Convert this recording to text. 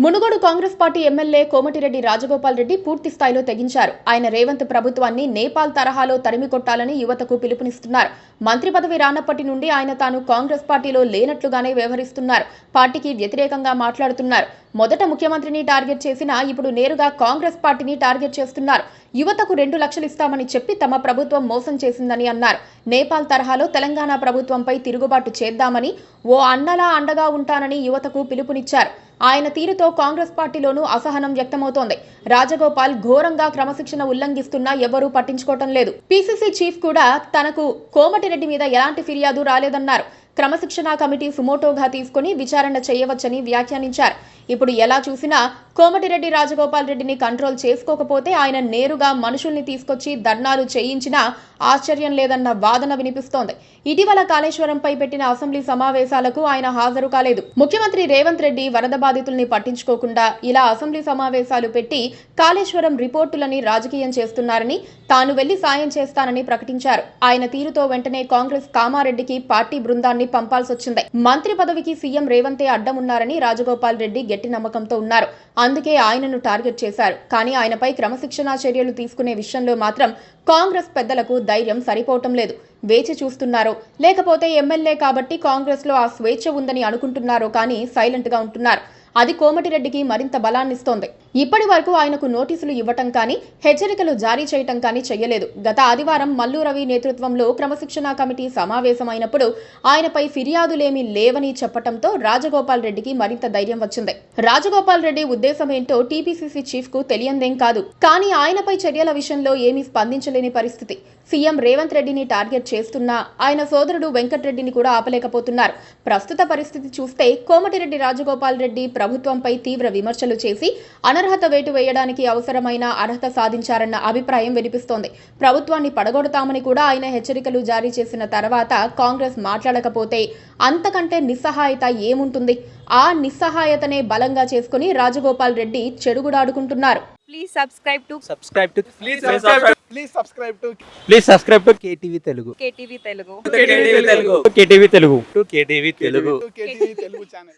Munugode Congress party MLA Komatireddy Rajagopal Reddy పూర్తి స్థాయిలో తెగించారు. ఆయన రేవంత్ ప్రభుత్వాన్ని నేపాల్ తరహాలో తరిమికొట్టాలని యువతకు పిలుపునిస్తున్నారు. మంత్రి పదవి రానప్పటి నుండి ఆయన తాను కాంగ్రెస్ పార్టీలో లేనట్లుగానే వ్యవహరిస్తున్నారు. పార్టీకి వ్యతిరేకంగా మాట్లాడుతున్నారు. మొదట ముఖ్యమంత్రిని టార్గెట్ చేసినా ఇప్పుడు నేరుగా కాంగ్రెస్ పార్టీని టార్గెట్ చేస్తున్నారు. యువతకు 2 లక్షలు ఇస్తామని చెప్పి తమ ప్రభుత్వం మోసం చేసిందని అన్నారు. నేపాల్ తరహాలో తెలంగాణ ప్రభుత్వంపై తిరుగుబాటు చేద్దామని, ఓ అన్నలా అండగా ఉంటానని యువతకు పిలుపునిచ్చారు. ఆయన తీరుతో కాంగ్రెస్ పార్టీలోనూ అసహనం వ్యక్తమవుతోంది. రాజగోపాల్ ఘోరంగా క్రమశిక్షణ ఉల్లంఘిస్తున్నా ఎవరూ పట్టించుకోవటం లేదు. పీసీసీ చీఫ్ కూడా తనకు కోమటిరెడ్డి మీద ఎలాంటి ఫిర్యాదు రాలేదన్నారు. క్రమశిక్షణ కమిటీ సుమోటోగా తీసుకుని విచారణ చేయవచ్చని వ్యాఖ్యానించారు. ఇప్పుడు ఎలా చూసినా కోమటిరెడ్డి రాజగోపాల్ రెడ్డిని కంట్రోల్ చేసుకోకపోతే ఆయన నేరుగా మనుషుల్ని తీసుకొచ్చి ధర్నాలు చేయించినా ఆశ్చర్యం లేదన్న వాదన వినిపిస్తోంది. ఇటీవల కాళేశ్వరంపై పెట్టిన అసెంబ్లీ సమావేశాలకు ఆయన హాజరు కాలేదు. ముఖ్యమంత్రి రేవంత్ రెడ్డి వరద బాధితుల్ని పట్టించుకోకుండా ఇలా అసెంబ్లీ సమావేశాలు పెట్టి కాళేశ్వరం రిపోర్టులని రాజకీయం చేస్తున్నారని, తాను వెళ్లి సాయం చేస్తానని ప్రకటించారు. ఆయన తీరుతో వెంటనే కాంగ్రెస్ కామారెడ్డికి పార్టీ బృందాన్ని పంపాల్సొచ్చింది. మంత్రి పదవికి సీఎం రేవంతే అడ్డమున్నారని రాజగోపాల్ రెడ్డి గట్టి నమ్మకంతో ఉన్నారు. అందుకే ఆయనను టార్గెట్ చేశారు. కానీ ఆయనపై క్రమశిక్షణా చర్యలు తీసుకునే విషయంలో మాత్రం కాంగ్రెస్ పెద్దలకు ధైర్యం సరిపోవటం లేదు. వేచి చూస్తున్నారో లేకపోతే ఎమ్మెల్యే కాబట్టి కాంగ్రెస్ లో ఆ స్వేచ్ఛ ఉందని అనుకుంటున్నారో కానీ సైలెంట్ గా ఉంటున్నారు. అది కోమటిరెడ్డికి మరింత బలాన్నిస్తోంది. ఇప్పటి వరకు ఆయనకు నోటీసులు ఇవ్వటం కానీ, హెచ్చరికలు జారీ చేయటం కానీ చెయ్యలేదు. గత ఆదివారం మల్లు రవి నేతృత్వంలో క్రమశిక్షణా కమిటీ సమావేశమైనప్పుడు ఆయనపై ఫిర్యాదులేమీ లేవని చెప్పటంతో రాజగోపాల్ రెడ్డికి మరింత ధైర్యం వచ్చింది. రాజగోపాల్ రెడ్డి ఉద్దేశం ఏంటో టీపీసీసీ చీఫ్ కు తెలియందేం కాదు. కానీ ఆయనపై చర్యల విషయంలో ఏమీ స్పందించలేని పరిస్థితి. సీఎం రేవంత్ రెడ్డిని టార్గెట్ చేస్తున్నా ఆయన సోదరుడు వెంకట్రెడ్డిని కూడా ఆపలేకపోతున్నారు. ప్రస్తుత పరిస్థితి చూస్తే కోమటిరెడ్డి రాజగోపాల్ రెడ్డి ప్రభుత్వంపై తీవ్ర విమర్శలు చేసి అనర్హత వేటు వేయడానికి అవసరమైన అర్హత సాధించారన్న అభిప్రాయం వినిపిస్తోంది. ప్రభుత్వాన్ని పడగొడతామని కూడా ఆయన హెచ్చరికలు జారీ చేసిన తర్వాత కాంగ్రెస్ మాట్లాడకపోతే అంతకంటే నిస్సహాయత ఏముంటుంది? ఆ నిస్సహాయతనే బలంగా చేసుకుని Rajagopal Reddy చెడుగుడాడుకుంటున్నారు. Please subscribe to KTV Telugu. KTV Telugu. KTV Telugu channel.